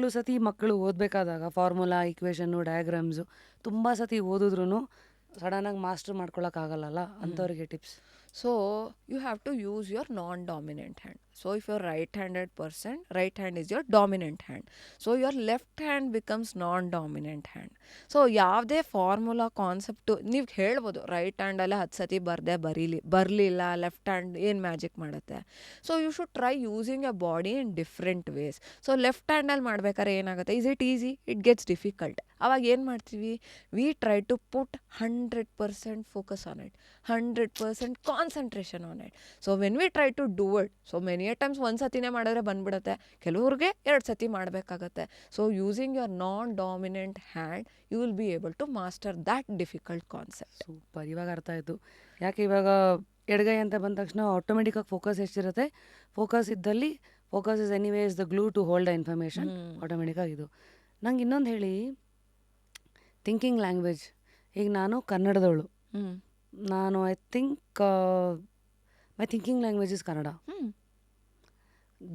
ಯಾವಾಗಲೂ ಸತಿ ಮಕ್ಕಳು ಓದಬೇಕಾದಾಗ ಫಾರ್ಮುಲಾ ಈಕ್ವೇಷನ್ನು ಡಯಾಗ್ರಾಮ್ಸು ತುಂಬ ಸತಿ ಓದಿದ್ರು ಸಡನ್ನಾಗಿ ಮಾಸ್ಟರ್ ಮಾಡ್ಕೊಳಕ್ಕಾಗಲ್ಲಲ್ಲ ಅಂಥವ್ರಿಗೆ tips. So you have to use your non-dominant hand. So if you're right-handed person, right hand is your dominant hand. So your left hand becomes non-dominant hand. So ಯಾವುದೇ formula concept ನೀವು ಹೇಳ್ಬೋದು right ಹ್ಯಾಂಡಲ್ಲೇ 10 ಸತಿ ಬರಲಿಲ್ಲ left hand ಏನು magic ಮಾಡುತ್ತೆ. So you should try using a body in different ways. So left ಹ್ಯಾಂಡಲ್ಲಿ ಮಾಡ್ಬೇಕಾದ್ರೆ ಏನಾಗುತ್ತೆ, is it easy, it gets difficult. ಅವಾಗ ಏನು ಮಾಡ್ತೀವಿ, we try to put 100% focus on it, 100% concentration on it. So when we try to do it, so many times ಒಂದು ಸತಿನೇ ಮಾಡಿದ್ರೆ ಬಂದ್ಬಿಡುತ್ತೆ, ಕೆಲವ್ರಿಗೆ 2 ಸತಿ ಮಾಡಬೇಕಾಗತ್ತೆ. So using your non dominant hand you will be able to master that difficult concept. Super, ಇವಾಗ ಅರ್ಥ ಆಯಿತು. ಯಾಕೆ ಇವಾಗ ಎಡಗೈ ಅಂತ ಬಂದ ತಕ್ಷಣ ಆಟೋಮೆಟಿಕಾಗಿ ಫೋಕಸ್ ಎಷ್ಟಿರುತ್ತೆ, ಫೋಕಸ್ ಇದ್ದಲ್ಲಿ focus is anyways the glue to hold the information, ಆಟೋಮೆಟಿಕಾಗಿ ಇದು. ನಂಗೆ ಇನ್ನೊಂದು ಹೇಳಿ, ಥಿಂಕಿಂಗ್ ಲ್ಯಾಂಗ್ವೇಜ್. ಈಗ ನಾನು ಕನ್ನಡದವಳು, ನಾನು I think my thinking language is Kannada.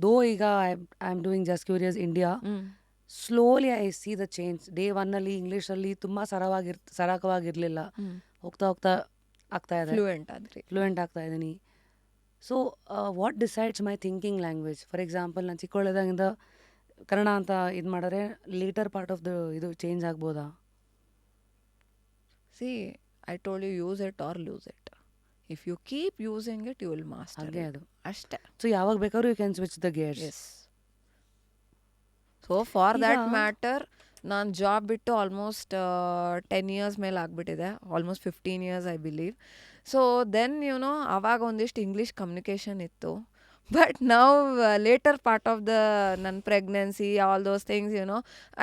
ದೋ ಈಗ I am doing just curious India, slowly I C the change. Day 1 ಇಂಗ್ಲೀಷಲ್ಲಿ ತುಂಬ ಸರಾಗವಾಗಿರಲಿಲ್ಲ, ಹೋಗ್ತಾ ಹೋಗ್ತಾ ಆಗ್ತಾ ಇದೆ, ಫ್ಲೂಯೆಂಟ್ ಆಗ್ತಾ ಇದ್ದೀನಿ. So what decides my thinking language? For example, ನಾನು ಚಿಕ್ಕವಳಿದಾಗಿಂದ ಕನ್ನಡ ಅಂತ ಇದು ಮಾಡಿದ್ರೆ ಲೇಟರ್ ಪಾರ್ಟ್ ಆಫ್ ದ ಇದು ಚೇಂಜ್ ಆಗ್ಬೋದಾ? See, I told you, use it or lose it. If you keep using it, you will master it. ಅದು ಅಷ್ಟೇ. So ಯಾವಾಗ ಬೇಕಾದ್ರೂ you can switch the gears. Yes. So for that matter ನಾನು job ಬಿಟ್ಟು almost 10 years ಮೇಲೆ ಆಗಿಬಿಟ್ಟಿದೆ, almost 15 years I believe. So then ಆವಾಗ ಒಂದಿಷ್ಟು ಇಂಗ್ಲೀಷ್ ಕಮ್ಯುನಿಕೇಷನ್ ಇತ್ತು. But now, later part of ನನ್ನ pregnancy, all those things,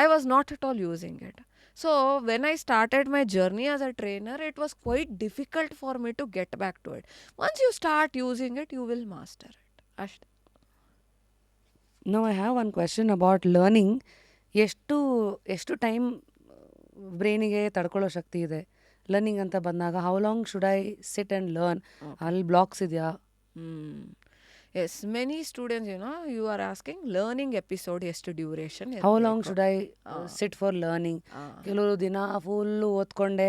I was not at all using it. So when I started my journey as a trainer, it was quite difficult for me to get back to it. Once you start using it, you will master it. ಅಷ್ಟೇ. No, I have one question about learning. ಎಷ್ಟು time ಬ್ರೈನಿಗೆ ತಡ್ಕೊಳ್ಳೋ ಶಕ್ತಿ ಇದೆ learning ಅಂತ ಬಂದಾಗ? How long should I sit and learn? ಅಲ್ಲಿ blocks ಇದೆಯಾ? Yes, many students, you are asking learning episode ಎಷ್ಟು duration, how long should I sit for learning? ಕೆಲವರು ದಿನ ಫುಲ್ಲು ಓದ್ಕೊಂಡೆ,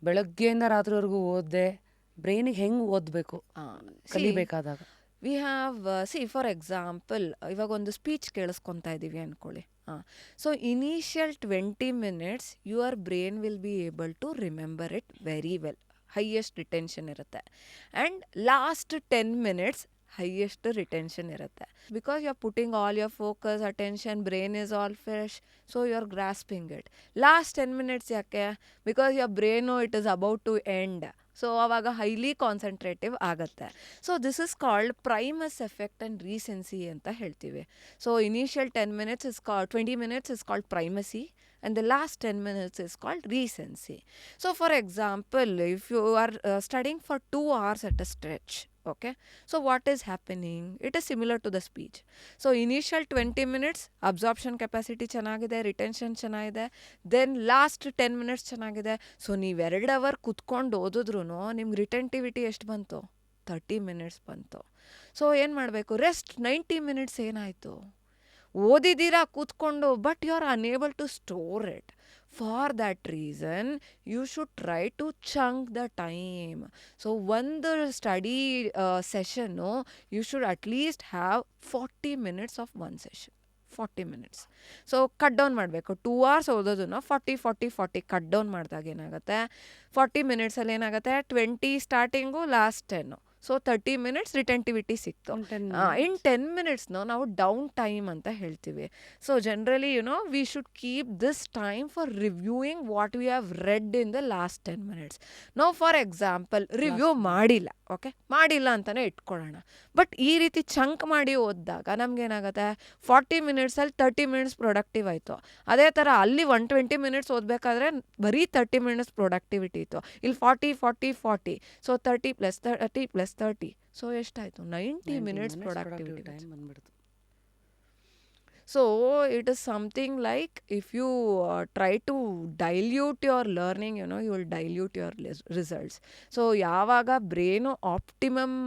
ಬೆಳಗ್ಗೆಯಿಂದ ರಾತ್ರಿವರೆಗೂ ಓದ್ದೆ, ಬ್ರೈನಿಗೆ ಹೆಂಗೆ ಓದಬೇಕು ಕಲಿಬೇಕಾದಾಗ? ವಿ ಹ್ಯಾವ್ ಫಾರ್ ಎಕ್ಸಾಂಪಲ್, ಇವಾಗ ಒಂದು ಸ್ಪೀಚ್ ಕೇಳಿಸ್ಕೊತಾ ಇದ್ದೀವಿ ಅಂದ್ಕೊಳ್ಳಿ. So initial 20 minutes your brain will be able to remember it very well, highest retention ಇರುತ್ತೆ. And last 10 minutes highest retention ಇರುತ್ತೆ, because you are putting all your focus, attention, brain is all fresh, so you are grasping it. Last 10 minutes ಯಾಕೆ? Because your brain it is about to end, so ಆವಾಗ highly ಕಾನ್ಸಂಟ್ರೇಟಿವ್ ಆಗುತ್ತೆ. So this is called Primus effect and ರೀಸೆನ್ಸಿ ಅಂತ ಹೇಳ್ತೀವಿ. So initial 20 minutes is called primacy, and the last 10 minutes is called recency. So for example, if you are studying for 2 hours at a stretch, okay, so what is happening? It is similar to the speech. So initial 20 minutes absorption capacity ಚೆನ್ನಾಗಿದೆ, retention ಚೆನ್ನಾಗಿದೆ, then last 10 minutes ಚೆನ್ನಾಗಿದೆ. So ನೀವು 2 hour ಕುತ್ಕೊಂಡು ಓದಿದ್ರು ನಿಮ್ಗೆ retentivity ಎಷ್ಟು ಬಂತು? 30 minutes ಬಂತು. ಸೊ ಏನು ಮಾಡಬೇಕು? ರೆಸ್ಟ್ 90 minutes ಏನಾಯಿತು? ಓದಿದ್ದೀರಾ ಕೂತ್ಕೊಂಡು, but you are unable to store it. For that reason you should try to chunk the time. So ಒಂದು study session you should at least have 40 minutes of one session, 40 minutes. So cut down ಮಾಡಬೇಕು. 2 hours ಓದೋದನ್ನು 40 cut down ಮಾಡಿದಾಗ ಏನಾಗುತ್ತೆ, 40 minutesಲ್ಲಿ ಏನಾಗುತ್ತೆ, 20 starting, last 10. So 30 minutes retentivity ಸಿಕ್ತು. ಇನ್ 10 minutes ನಾವು down time ಅಂತ ಹೇಳ್ತೀವಿ. So generally we should keep this time for reviewing what we have read in the last 10 minutes. ನಾವು for example review ಮಾಡಿಲ್ಲ, okay, ಮಾಡಿಲ್ಲ ಅಂತಲೇ ಇಟ್ಕೊಳ್ಳೋಣ. ಬಟ್ ಈ ರೀತಿ ಚಂಕ್ ಮಾಡಿ ಓದಿದಾಗ ನಮಗೇನಾಗುತ್ತೆ, 40 minutesಲ್ಲಿ 30 minutes ಪ್ರೊಡಕ್ಟಿವ್ ಆಯಿತು. ಅದೇ ಥರ ಅಲ್ಲಿ 120 minutes ಓದಬೇಕಾದ್ರೆ ಬರೀ 30 minutes ಪ್ರೊಡಕ್ಟಿವಿಟಿ ಇತ್ತು. ಇಲ್ಲಿ 40. ಸೊ 30 + 30 ಸೊ ಎಷ್ಟಾಯಿತು? 90 minutes ಪ್ರೊಡಕ್ಟಿವಿಟಿ ಟೈಮ್ ಬಂದ್ಬಿಡ್ತು. So it is something like if you try to dilute your learning, you will dilute your results. So ಯಾವಾಗ ಬ್ರೈನು ಆಪ್ಟಿಮಮ್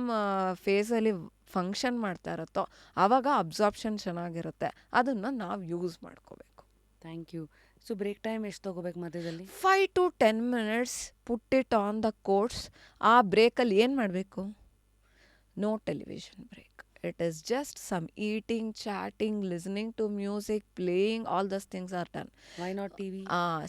ಫೇಸಲ್ಲಿ ಫಂಕ್ಷನ್ ಮಾಡ್ತಾ ಇರುತ್ತೋ ಆವಾಗ ಅಬ್ಸಾರ್ಪ್ಷನ್ ಚೆನ್ನಾಗಿರುತ್ತೆ. ಅದನ್ನು ನಾವು ಯೂಸ್ ಮಾಡ್ಕೋಬೇಕು. Thank you. So break time ಎಷ್ಟು ತೊಗೋಬೇಕು ಮಧ್ಯದಲ್ಲಿ? 5 to 10 minutes put it on the course. ಆ ಬ್ರೇಕಲ್ಲಿ ಏನು ಮಾಡಬೇಕು? No television break. It is just some eating, chatting, listening to music, playing, all those things are done. Why not T V?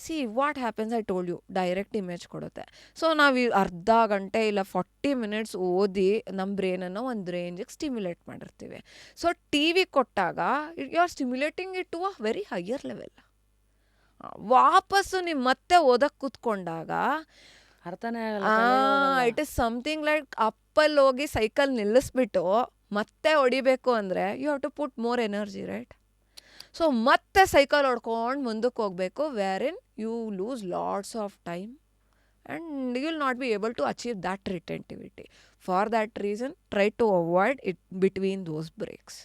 See what happens, I told you, direct image ಕೊಡುತ್ತೆ. So ನಾವು ಅರ್ಧ ಗಂಟೆ ಇಲ್ಲ 40 minutes ಓದಿ ನಮ್ಮ ಬ್ರೈನನ್ನು ಒಂದು ರೇಂಜಿಗೆ stimulate ಮಾಡಿರ್ತೀವಿ. ಸೊ ಟಿ ವಿ ಕೊಟ್ಟಾಗ you are stimulating it to a very higher level. ವಾಪಸ್ಸು ನೀವು ಮತ್ತೆ ಓದಕ್ಕೆ ಕೂತ್ಕೊಂಡಾಗ ಅರ್ಥನೇ ಆಗಲ್ಲ. ಇಟ್ ಇಸ್ ಸಮಥಿಂಗ್ ಲೈಕ್ ಅಪ್ಪಲ್ಲಿ ಹೋಗಿ ಸೈಕಲ್ ನಿಲ್ಲಿಸ್ಬಿಟ್ಟು ಮತ್ತೆ ಹೊಡಿಬೇಕು ಅಂದರೆ you have to put more energy, right? So ಮತ್ತೆ ಸೈಕಲ್ ಹೊಡ್ಕೊಂಡು ಮುಂದಕ್ಕೆ ಹೋಗಬೇಕು, where in you lose lots of time and you will not be able to achieve that retentivity. For that reason try to avoid it between those breaks.